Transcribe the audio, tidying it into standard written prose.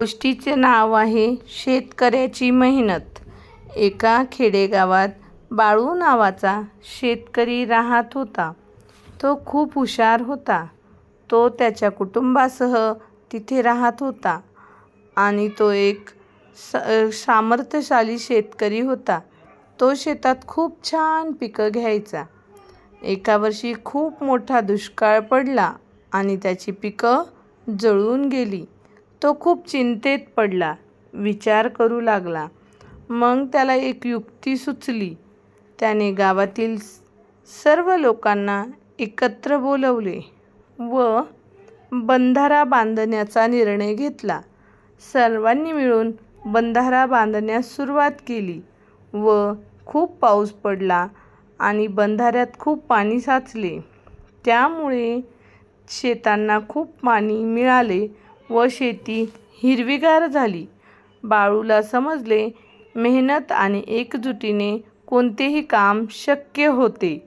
गोष्टीचे नाव आहे शेतकऱ्याची मेहनत. एका खेडेगावात बाळू नावाचा शेतकरी राहत होता. तो खूप हुशार होता. तो त्याच्या कुटुंबासह तिथे राहत होता आणि तो एक सामर्थ्यशाली शेतकरी होता. तो शेतात खूप छान पिकं घ्यायचा. एका वर्षी खूप मोठा दुष्काळ पडला आणि त्याची पिकं जळून गेली. तो खूप चिंतेत पडला, विचार करू लागला. मग त्याला एक युक्ती सुचली. त्याने गावातील सर्व लोकांना एकत्र बोलवले व बंधारा बांधण्याचा निर्णय घेतला. सर्वांनी मिळून बंधारा बांधण्यास सुरुवात केली व खूप पाऊस पडला आणि बंधाऱ्यात खूप पाणी साचले. त्यामुळे शेतांना खूप पाणी मिळाले व शेती हिरवीगार झाली. बाळूला समजले, मेहनत आणि एकजुटीने कोणतेही काम शक्य होते.